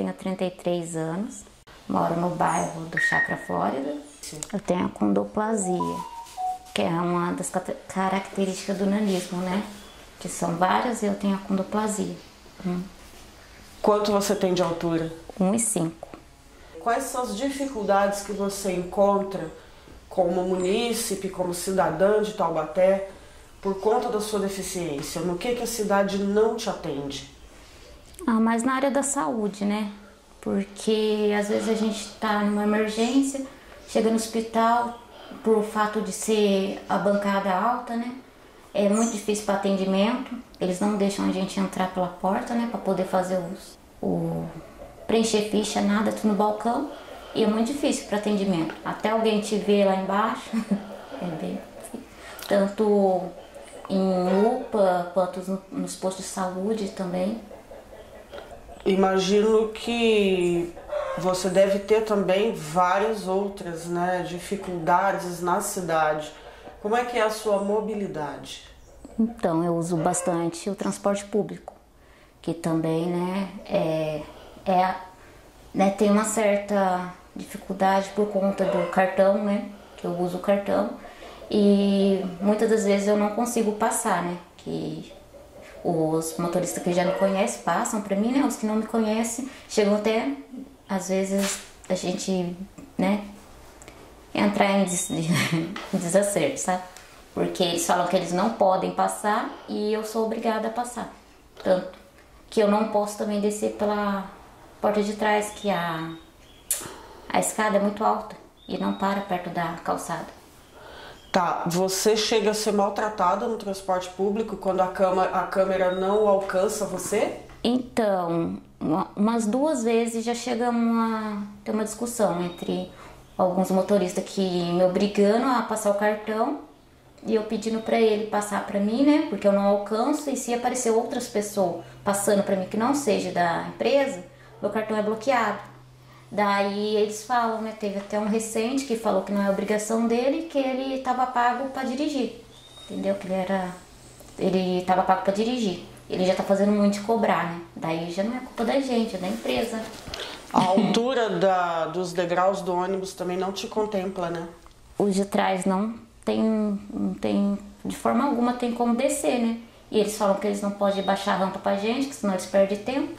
tenho 33 anos, moro no bairro do Chácara Flórida. Eu tenho achondroplasia, que é uma das características do nanismo, né? Que são várias e eu tenho achondroplasia. Quanto você tem de altura? 1,5. Quais são as dificuldades que você encontra como munícipe, como cidadã de Taubaté, por conta da sua deficiência? No que a cidade não te atende? Mas na área da saúde, né? Porque às vezes a gente está numa emergência, chega no hospital, por fato de ser a bancada alta, né? É muito difícil para atendimento, eles não deixam a gente entrar pela porta, né? Para poder fazer preencher ficha, nada, tudo no balcão. E é muito difícil para atendimento. Até alguém te ver lá embaixo, é bem difícil. Tanto em UPA, quanto nos postos de saúde também. Imagino que você deve ter também várias outras, né, dificuldades na cidade. Como é que é a sua mobilidade? Então, eu uso bastante o transporte público, que também, tem uma certa dificuldade por conta do cartão, né, que eu uso o cartão, e muitas das vezes eu não consigo passar, né, que os motoristas que já me conhecem passam para mim, né, os que não me conhecem chegam até, às vezes, a gente, né, entrar em desacerto, sabe? Porque eles falam que eles não podem passar e eu sou obrigada a passar. Tanto que eu não posso também descer pela porta de trás, que a escada é muito alta e não para perto da calçada. Tá, você chega a ser maltratada no transporte público quando a câmera não alcança você? Então, umas 2 vezes já chegamos a ter uma discussão entre alguns motoristas que me obrigando a passar o cartão e eu pedindo para ele passar para mim, né? Porque eu não alcanço, e se aparecer outras pessoas passando para mim que não seja da empresa, meu cartão é bloqueado. Daí eles falam, né? Teve até um recente que falou que não é obrigação dele, que ele estava pago para dirigir, entendeu? Que ele estava pago para dirigir. Ele já tá fazendo muito de cobrar, né? Daí já não é culpa da gente, é da empresa. A altura dos degraus do ônibus também não te contempla, né? Os de trás não tem, de forma alguma tem como descer, né? E eles falam que eles não podem baixar a rampa pra gente, que senão eles perdem tempo,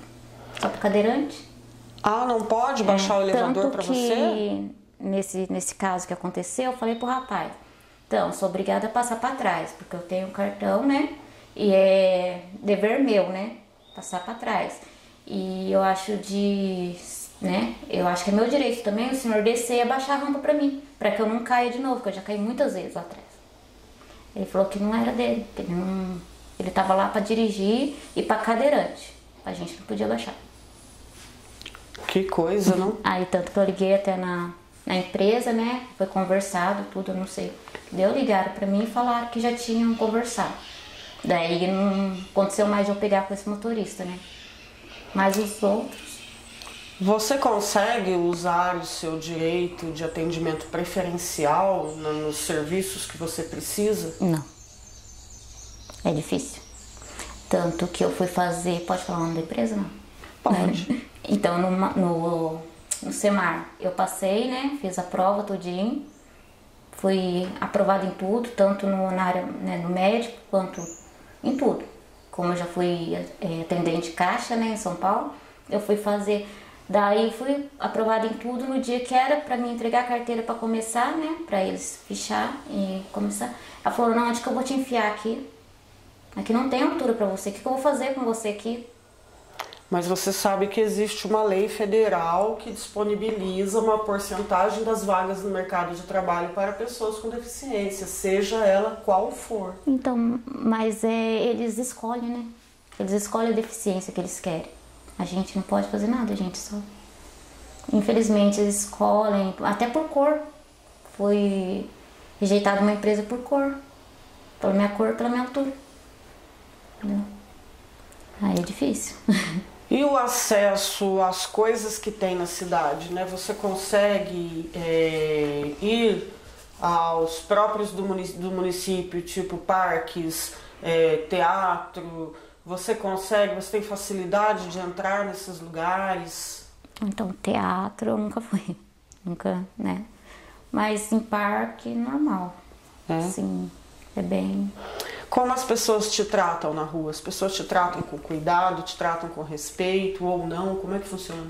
só pro cadeirante. Ah, não pode baixar o elevador para você? Nesse caso que aconteceu, eu falei pro rapaz, então, sou obrigada a passar para trás, porque eu tenho um cartão, né? E é dever meu, né? Passar para trás. E eu acho eu acho que é meu direito também o senhor descer e abaixar a rampa para mim, para que eu não caia de novo, porque eu já caí muitas vezes lá atrás. Ele falou que não era dele, que ele tava lá para dirigir e para cadeirante. A gente não podia baixar. Que coisa, não? Aí tanto que eu liguei até na empresa, né? Foi conversado, tudo, eu não sei. Ligaram pra mim e falaram que já tinham conversado. Daí não aconteceu mais de eu pegar com esse motorista, né? Mas os outros... Você consegue usar o seu direito de atendimento preferencial nos serviços que você precisa? Não. É difícil. Tanto que eu fui fazer... Pode falar o nome da empresa, não? Pode. Então, no Semar, eu passei, né? Fiz a prova tudinho. Fui aprovada em tudo, tanto na área, né, no médico, quanto em tudo. Como eu já fui atendente de caixa, né, em São Paulo, eu fui fazer... Daí fui aprovada em tudo no dia que era para me entregar a carteira para começar, né? Para eles fichar e começar. Ela falou, não, onde que eu vou te enfiar aqui? Aqui não tem altura para você, o que eu vou fazer com você aqui? Mas você sabe que existe uma lei federal que disponibiliza uma porcentagem das vagas no mercado de trabalho para pessoas com deficiência, seja ela qual for. Então, mas eles escolhem, né? Eles escolhem a deficiência que eles querem. A gente não pode fazer nada, a gente só... Infelizmente, eles escolhem, até por cor. Foi rejeitada uma empresa por cor. Pela minha cor, pela minha altura. Entendeu? Aí é difícil. E o acesso às coisas que tem na cidade, né? Você consegue ir aos próprios do município, tipo parques, teatro... Você tem facilidade de entrar nesses lugares? Então, teatro eu nunca fui. Nunca, né? Mas em parque, normal. Sim, é bem... Como as pessoas te tratam na rua? As pessoas te tratam com cuidado, te tratam com respeito ou não? Como é que funciona?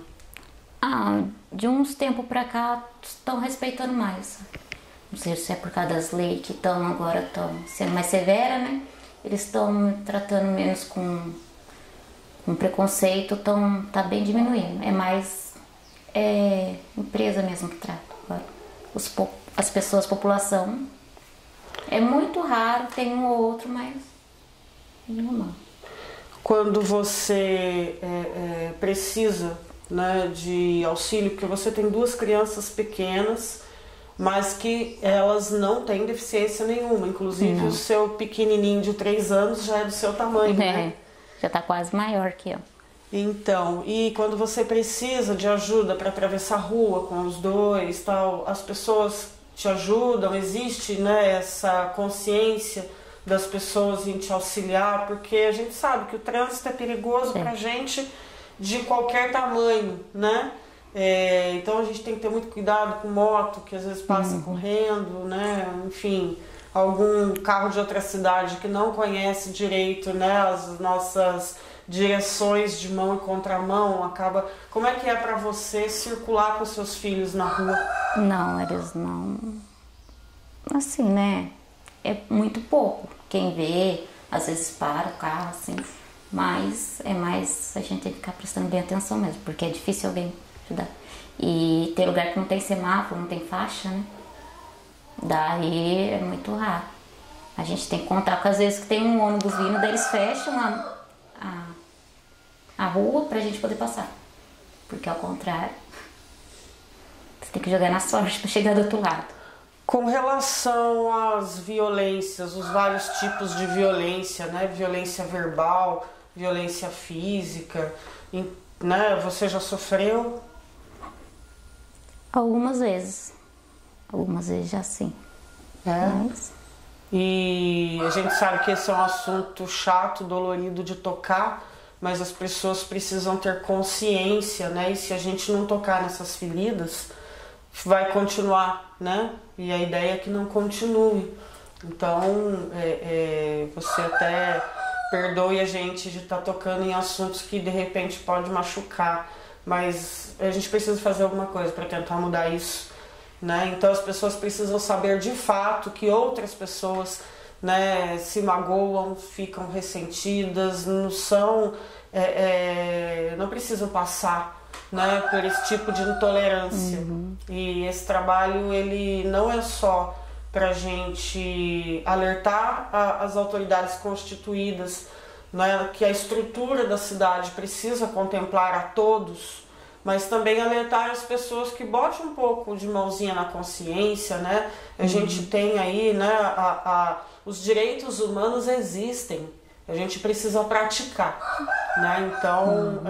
Ah, de uns tempos pra cá estão respeitando mais. Não sei se é por causa das leis que estão sendo mais severas, né? Eles estão me tratando menos com preconceito, tá bem diminuindo. É mais empresa mesmo que trata. Agora, as pessoas, população, é muito raro, tem um ou outro, mas normal. Quando você precisa, né, de auxílio, porque você tem 2 crianças pequenas, mas que elas não têm deficiência nenhuma. Inclusive o seu pequenininho de 3 anos já é do seu tamanho, né? Já tá quase maior que eu. Então, e quando você precisa de ajuda para atravessar a rua com os 2, tal, as pessoas te ajudam, existe, né, essa consciência das pessoas em te auxiliar, porque a gente sabe que o trânsito é perigoso pra gente de qualquer tamanho, né? Então a gente tem que ter muito cuidado com moto, que às vezes passa correndo, né? Enfim, algum carro de outra cidade que não conhece direito, né, as nossas direções de mão e contramão, acaba... Como é que é pra você circular com seus filhos na rua? Não, eles não... Assim, né? É muito pouco. Quem vê, às vezes para o carro, assim. Mas é mais... A gente tem que ficar prestando bem atenção mesmo, porque é difícil alguém ajudar. E tem lugar que não tem semáforo, não tem faixa, né? Daí é muito raro. A gente tem que contar com às vezes que tem um ônibus vindo, daí eles fecham a rua pra gente poder passar. Porque ao contrário, você tem que jogar na sorte pra chegar do outro lado. Com relação às violências, os vários tipos de violência, né? Violência verbal, violência física, né? Você já sofreu? Algumas vezes já sim. Mas... E a gente sabe que esse é um assunto chato, dolorido de tocar, mas as pessoas precisam ter consciência, né? E se a gente não tocar nessas feridas, vai continuar, né? E a ideia é que não continue. Então, você até perdoe a gente de estar tocando em assuntos que de repente pode machucar, mas a gente precisa fazer alguma coisa para tentar mudar isso, né? Então as pessoas precisam saber de fato que outras pessoas, né, se magoam, ficam ressentidas, não precisam passar, né, por esse tipo de intolerância. E esse trabalho, ele não é só pra gente alertar as autoridades constituídas, né, que a estrutura da cidade precisa contemplar a todos, mas também alertar as pessoas que botem um pouco de mãozinha na consciência, né? A gente tem aí, né, os direitos humanos existem, a gente precisa praticar, né? Então,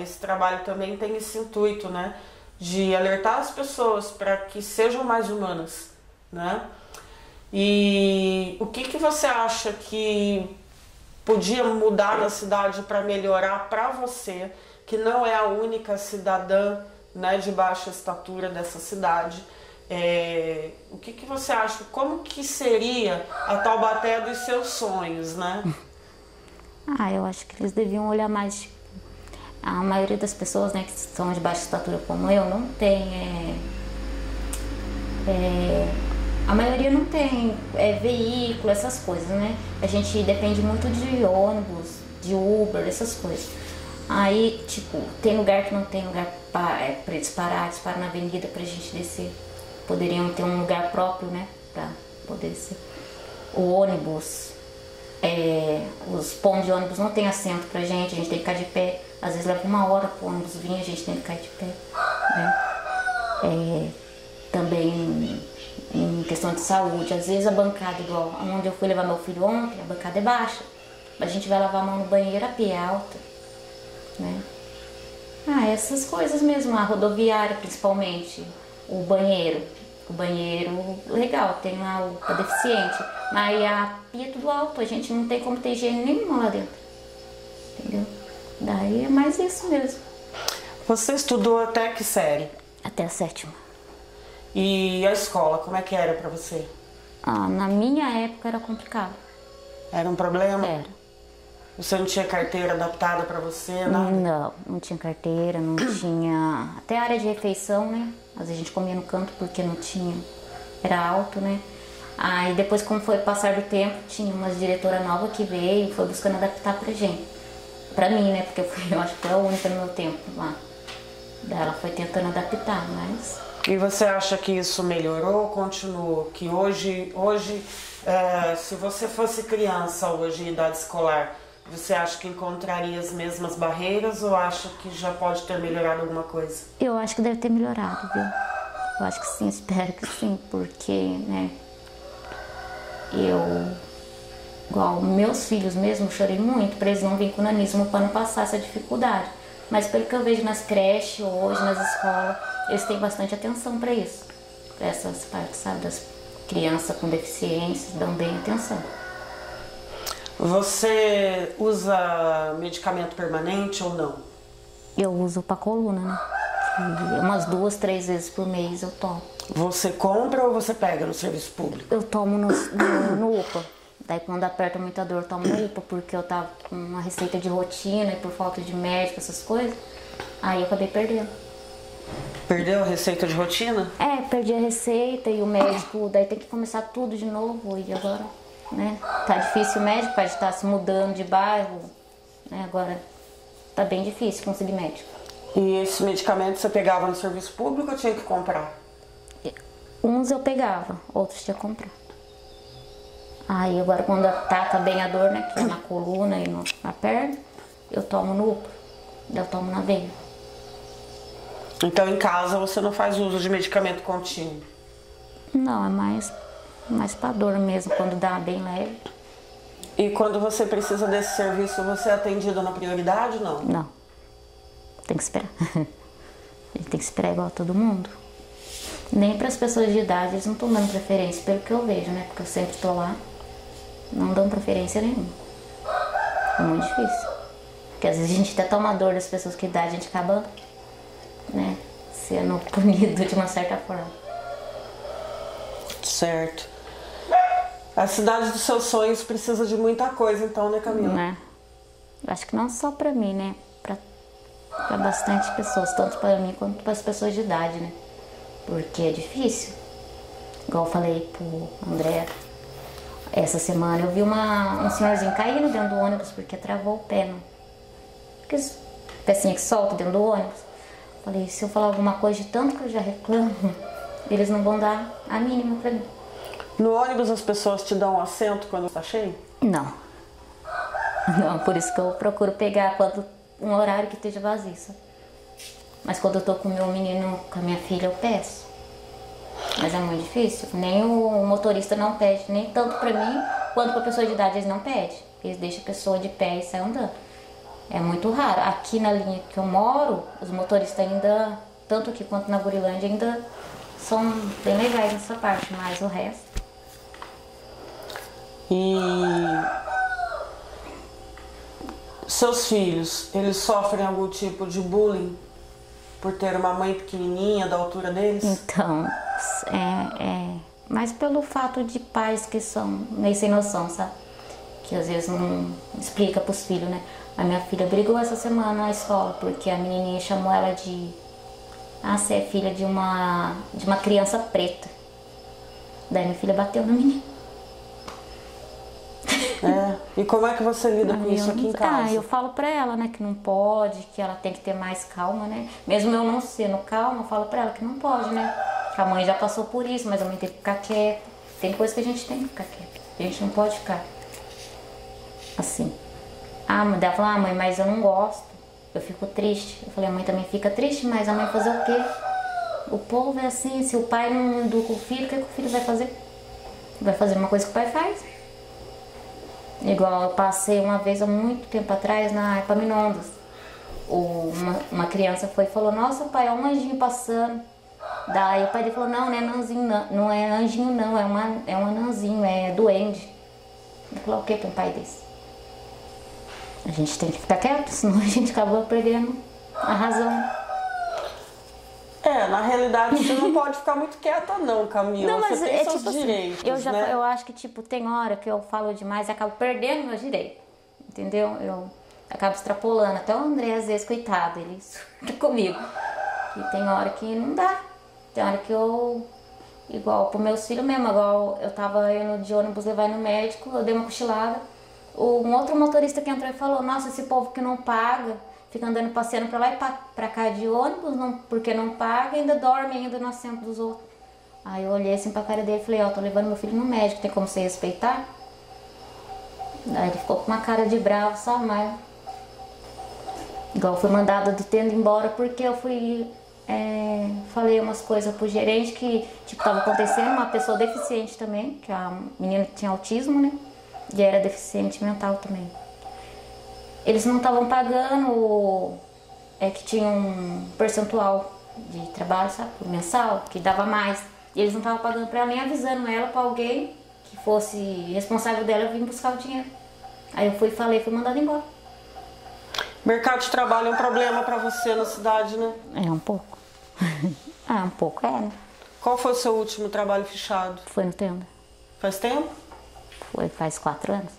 esse trabalho também tem esse intuito, né, de alertar as pessoas para que sejam mais humanas, né? E o que você acha que podia mudar na cidade para melhorar para você, que não é a única cidadã, né, de baixa estatura dessa cidade? O que você acha? Como que seria a Taubaté dos seus sonhos, né? Eu acho que eles deviam olhar mais, tipo, a maioria das pessoas, né, que são de baixa estatura como eu, não tem, a maioria não tem veículo, essas coisas, né? A gente depende muito de ônibus, de Uber, essas coisas. Aí, tipo, tem lugar que não tem lugar pra eles parar, eles param na avenida pra gente descer. Poderiam ter um lugar próprio, né, pra poder descer. O ônibus, os pontos de ônibus não tem assento pra gente tem que ficar de pé. Às vezes leva 1 hora pro ônibus vir, a gente tem que ficar de pé, né? Também em questão de saúde, às vezes a bancada, igual onde eu fui levar meu filho ontem, a bancada é baixa. A gente vai lavar a mão no banheiro, a pia é alta, né? Essas coisas mesmo, a rodoviária principalmente, o banheiro legal, tem lá o deficiente, mas a pia é tudo alto, a gente não tem como ter higiene nenhuma lá dentro, entendeu? Daí é mais isso mesmo. Você estudou até que série? Até a 7ª. E a escola, como é que era pra você? Na minha época era complicado. Era um problema? Era. Você não tinha carteira adaptada pra você, nada? Não tinha carteira, não tinha... Até a área de refeição, né? Às vezes a gente comia no canto porque não tinha... Era alto, né? Aí depois, como foi passar do tempo, tinha uma diretora nova que veio e foi buscando adaptar pra gente. Pra mim, né? Porque eu acho que foi a única no meu tempo lá. Daí ela foi tentando adaptar, mas... E você acha que isso melhorou ou continuou? Que hoje se você fosse criança hoje em idade escolar, você acha que encontraria as mesmas barreiras ou acha que já pode ter melhorado alguma coisa? Eu acho que deve ter melhorado, viu? Eu acho que sim, espero que sim, porque, né, igual meus filhos mesmo, chorei muito para eles não virem com nanismo para não passar essa dificuldade. Mas pelo que eu vejo nas creches hoje, nas escolas, eles têm bastante atenção para isso. Para essas partes, sabe, das crianças com deficiências, dão bem atenção. Você usa medicamento permanente ou não? Eu uso para coluna, né? E umas 2, 3 vezes por mês eu tomo. Você compra ou você pega no serviço público? Eu tomo no UPA. Daí quando aperta muita dor eu tomo no UPA, porque eu tava com uma receita de rotina e por falta de médico, essas coisas. Aí eu acabei perdendo. Perdeu a receita de rotina? Perdi a receita e o médico, daí tem que começar tudo de novo. E agora, né, tá difícil o médico, pode estar se mudando de bairro, né, agora tá bem difícil conseguir médico. E esse medicamento você pegava no serviço público ou tinha que comprar? Uns eu pegava, outros tinha que comprar. Aí agora quando ataca bem a dor, né, que é na coluna e na perna, eu tomo no UPA, daí eu tomo na veia. Então em casa você não faz uso de medicamento contínuo? Não, é mais pra dor mesmo, quando dá bem leve. E quando você precisa desse serviço, você é atendido na prioridade ou não? Não, tem que esperar. A gente tem que esperar igual a todo mundo. Nem para as pessoas de idade eles não estão dando preferência, pelo que eu vejo, né? Porque eu sempre estou lá, não dão preferência nenhuma. É muito difícil. Porque às vezes a gente até toma dor das pessoas que idade, a gente acaba, né, sendo punido de uma certa forma. Certo. A cidade dos seus sonhos precisa de muita coisa, então, né, Camila? Né? Acho que não só para mim, né? Para bastante pessoas, tanto para mim quanto para as pessoas de idade, né? Porque é difícil. Igual eu falei pro André, essa semana eu vi um senhorzinho caindo dentro do ônibus porque travou o pé, né? Aqueles pecinhas que soltam dentro do ônibus. Falei, se eu falar alguma coisa de tanto que eu já reclamo, eles não vão dar a mínima pra mim. No ônibus as pessoas te dão um assento quando está cheio? Não. Não, por isso que eu procuro pegar um horário que esteja vazio, sabe? Mas quando eu tô com o meu menino, com a minha filha, eu peço. Mas é muito difícil. Nem o motorista não pede, nem tanto pra mim, quanto pra pessoa de idade eles não pedem. Eles deixam a pessoa de pé e saem andando. É muito raro. Aqui na linha que eu moro, os motoristas ainda, tanto aqui quanto na Gurilândia, ainda são bem legais nessa parte, mas o resto... E seus filhos, eles sofrem algum tipo de bullying por ter uma mãe pequenininha da altura deles? Então, mas pelo fato de pais que são meio sem noção, sabe? Que às vezes não explica pros filhos, né? A minha filha brigou essa semana na escola porque a menininha chamou ela de... você é filha de uma criança preta. Daí minha filha bateu no menino. E como é que você lida com isso aqui em casa? Eu falo pra ela, né, que não pode, que ela tem que ter mais calma, né? Mesmo eu não sendo calma, eu falo pra ela que não pode, né? Que a mãe já passou por isso, mas a mãe tem que ficar quieta. Tem coisa que a gente tem que ficar quieta. A gente não pode ficar assim. Mas ela falou, mãe, mas eu não gosto. Eu fico triste. Eu falei, a mãe também fica triste, mas a mãe fazer o quê? O povo é assim, se o pai não educa o filho, o que o filho vai fazer? Vai fazer uma coisa que o pai faz. Igual eu passei uma vez há muito tempo atrás na Epaminondas. Uma criança foi e falou, nossa pai, é um anjinho passando. Daí o pai dele falou, não é anãozinho não, não é anjinho não, é um anãozinho, é duende. Eu falei, o que pra um pai desse? A gente tem que ficar quieto, senão a gente acaba perdendo a razão. Na realidade você não pode ficar muito quieta não, Camila. Não, mas você tem seus tipo direitos, assim, né? eu acho que tipo, tem hora que eu falo demais e acabo perdendo meus direitos, entendeu? Eu acabo extrapolando, até o André às vezes, coitado, ele surta comigo. E tem hora que não dá, tem hora que eu, igual pro meus filhos mesmo, igual eu tava indo de ônibus levar no médico, eu dei uma cochilada, um outro motorista que entrou e falou, nossa, esse povo que não paga, fica andando passeando pra lá e pra cá de ônibus, não, porque não paga, ainda dorme ainda no assento dos outros. Aí eu olhei assim pra cara dele e falei, ó, tô levando meu filho no médico, tem como você respeitar? Aí ele ficou com uma cara de bravo, sabe, mas... Igual eu fui mandada do tendo embora porque eu fui... falei umas coisas pro gerente que, tipo, tava acontecendo, uma pessoa deficiente também, que a menina tinha autismo, né? E era deficiente mental também. Eles não estavam pagando, que tinha um percentual de trabalho, sabe, mensal, que dava mais. E eles não estavam pagando pra ela, nem avisando ela pra alguém que fosse responsável dela vir buscar o dinheiro. Aí eu fui mandada embora. Mercado de trabalho é um problema pra você na cidade, né? É um pouco. Um pouco né? Qual foi o seu último trabalho fechado? Foi no Tenda. Faz tempo? Foi, faz 4 anos.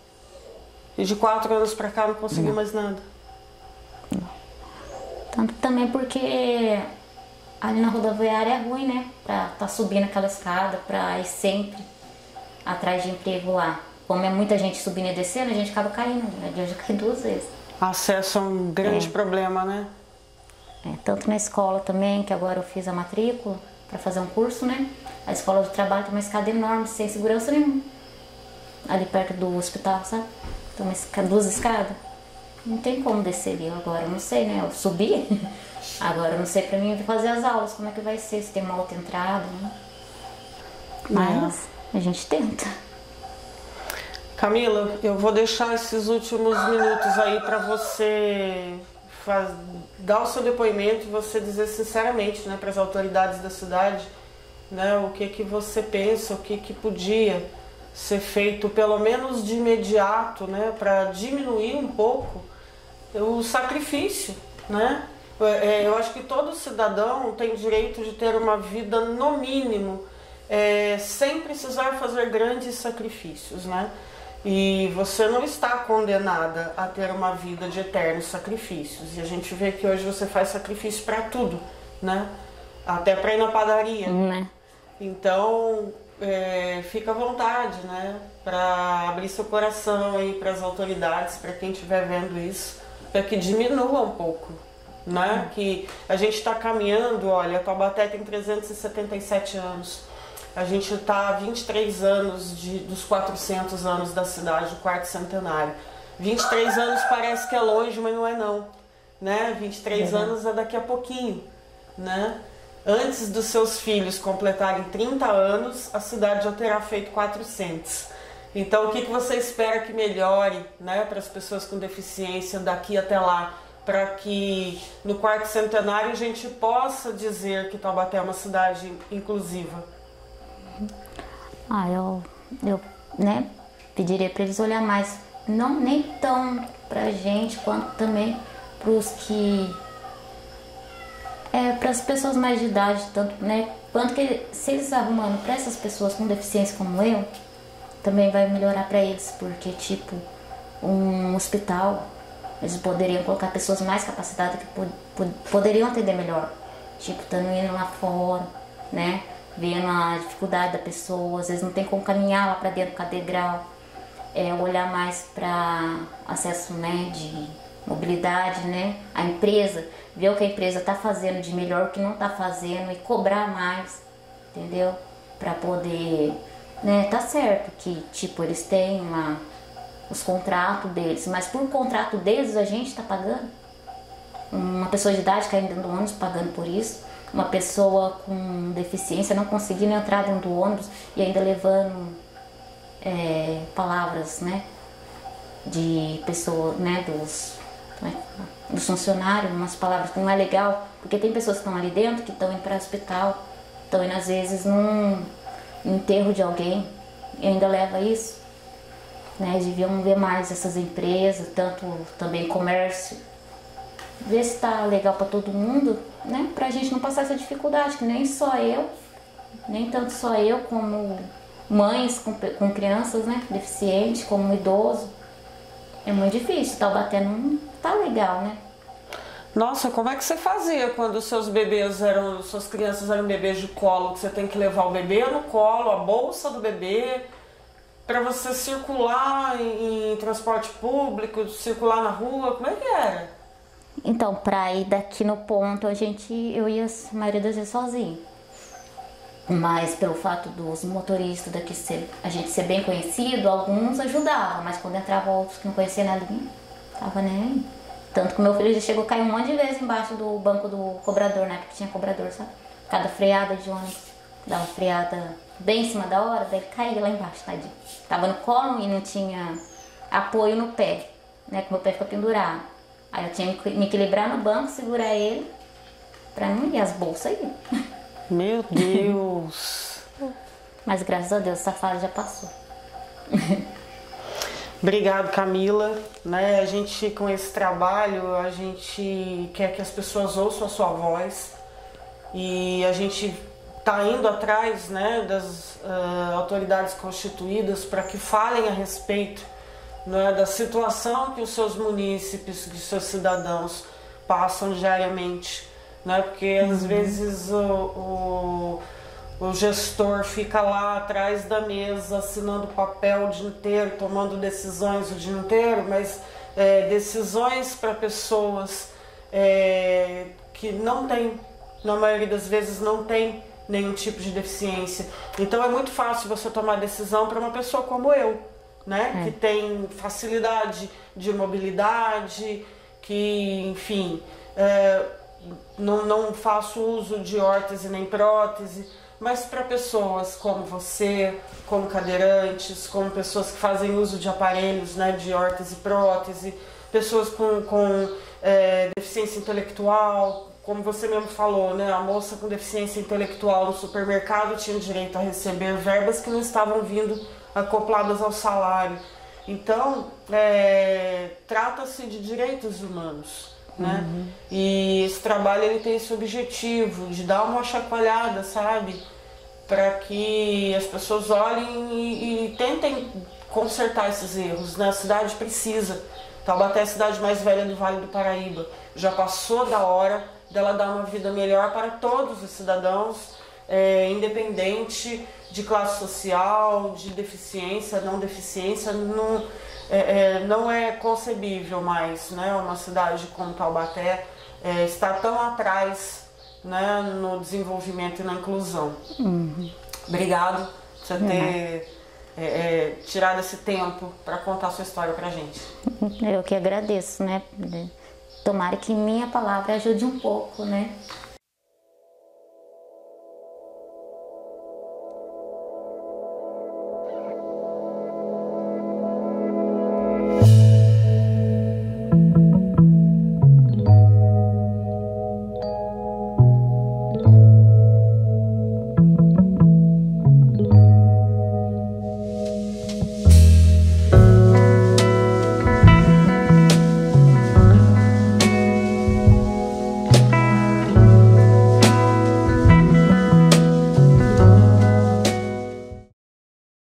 E de 4 anos pra cá não conseguiu mais nada? Não. Tanto também porque ali na rodoviária é ruim, né? Pra tá subindo aquela escada, pra ir sempre atrás de emprego lá. Como é muita gente subindo e descendo, a gente acaba caindo. Eu já caí 2 vezes. Acesso é um grande problema, né? Tanto na escola também, que agora eu fiz a matrícula pra fazer um curso, né? A escola do trabalho tem uma escada enorme, sem segurança nenhuma. Ali perto do hospital, sabe? Tem 2 escadas. Não tem como descer ali agora, eu não sei, né? Eu subi, agora eu não sei pra mim fazer as aulas, como é que vai ser, se tem uma outra entrada, né? Mas a gente tenta. Camila, eu vou deixar esses últimos minutos aí pra você dar o seu depoimento e você dizer sinceramente, né, para as autoridades da cidade, né, o que você pensa, o que podia ser feito, pelo menos de imediato, né, para diminuir um pouco o sacrifício, né? Eu acho que todo cidadão tem direito de ter uma vida, no mínimo, sem precisar fazer grandes sacrifícios, né? E você não está condenada a ter uma vida de eternos sacrifícios. E a gente vê que hoje você faz sacrifício para tudo, né? Até para ir na padaria. Né? Então, fica à vontade, né? Para abrir seu coração aí para as autoridades, para quem estiver vendo isso, para que diminua um pouco, né? Que a gente está caminhando, olha, Taubaté tem 377 anos. A gente está há 23 anos dos 400 anos da cidade, do quarto centenário. 23 anos parece que é longe, mas não é não. Né? 23 anos é daqui a pouquinho. Né? Antes dos seus filhos completarem 30 anos, a cidade já terá feito 400. Então o que você espera que melhore, né, para as pessoas com deficiência daqui até lá? Para que no quarto centenário a gente possa dizer que Taubaté é uma cidade inclusiva. Eu né, pediria para eles olhar mais, não nem tão pra gente, quanto também pros que para as pessoas mais de idade, tanto, né, quanto que se eles arrumando para essas pessoas com deficiência como eu, também vai melhorar para eles, porque tipo, um hospital, eles poderiam colocar pessoas mais capacitadas que poderiam atender melhor, tipo, estando indo lá fora, né? Vendo a dificuldade da pessoa, às vezes não tem como caminhar lá para dentro com a degrau, olhar mais para acesso, né, de mobilidade, né, a empresa, ver o que a empresa está fazendo de melhor, o que não está fazendo e cobrar mais, entendeu? Para poder, né, tá certo que, tipo, eles têm lá os contratos deles, mas por contrato deles a gente está pagando. Uma pessoa de idade caindo dentro do ônibus pagando por isso. Uma pessoa com deficiência não conseguindo entrar dentro do ônibus e ainda levando palavras, né, de pessoa, né, dos funcionários, umas palavras que não é legal, porque tem pessoas que estão ali dentro, que estão indo para o hospital, estão indo às vezes num enterro de alguém e ainda leva isso, né? Deviam ver mais essas empresas, tanto também comércio, ver se tá legal para todo mundo, né? Pra gente não passar essa dificuldade, que nem só eu, nem tanto só eu, como mães com crianças, né? Deficientes, como idoso. É muito difícil, Taubaté não tá legal, né? Nossa, como é que você fazia quando suas crianças eram bebês de colo, que você tem que levar o bebê no colo, a bolsa do bebê, para você circular em transporte público, circular na rua, como é que era? Então, pra ir daqui no ponto, eu ia a maioria das vezes sozinha. Mas pelo fato dos motoristas daqui a gente ser bem conhecido, alguns ajudavam, mas quando entrava outros que não conheciam na linha, tava nem aí. Tanto que meu filho já chegou a cair um monte de vezes embaixo do banco do cobrador, né? Porque tinha cobrador, sabe? Cada freada de ônibus, dava uma freada bem em cima da hora, daí ele caía lá embaixo, tadinho. Tava no colo e não tinha apoio no pé, né? Que meu pé fica pendurado. Aí eu tinha que me equilibrar no banco, segurar ele, pra não ir as bolsas aí. Meu Deus! Mas graças a Deus essa fase já passou. Obrigado, Camila. Né? A gente, com esse trabalho, a gente quer que as pessoas ouçam a sua voz e a gente está indo atrás, né, das autoridades constituídas para que falem a respeito, né, da situação que os seus munícipes, que os seus cidadãos passam diariamente, né? Porque às vezes o gestor fica lá atrás da mesa assinando papel o dia inteiro, tomando decisões o dia inteiro, mas decisões para pessoas que não têm, na maioria das vezes, não tem nenhum tipo de deficiência. Então é muito fácil você tomar decisão para uma pessoa como eu, né? Que tem facilidade de mobilidade, que, enfim, não faço uso de órtese nem prótese. Mas para pessoas como você, como cadeirantes, como pessoas que fazem uso de aparelhos, né, de órtese e prótese, pessoas com deficiência intelectual, como você mesmo falou, né, a moça com deficiência intelectual no supermercado tinha direito a receber verbas que não estavam vindo acopladas ao salário. Então, trata-se de direitos humanos. Né? E esse trabalho ele tem esse objetivo de dar uma chacoalhada, sabe, para que as pessoas olhem e tentem consertar esses erros, né? A cidade precisa. Taubaté é a cidade mais velha do Vale do Paraíba, já passou da hora dela dar uma vida melhor para todos os cidadãos, independente de classe social, de deficiência, não deficiência. Não é concebível mais, né, uma cidade como Taubaté estar tão atrás, né, no desenvolvimento e na inclusão. Obrigado por você ter tirado esse tempo para contar a sua história pra gente. Eu que agradeço, né? Tomara que minha palavra ajude um pouco, né?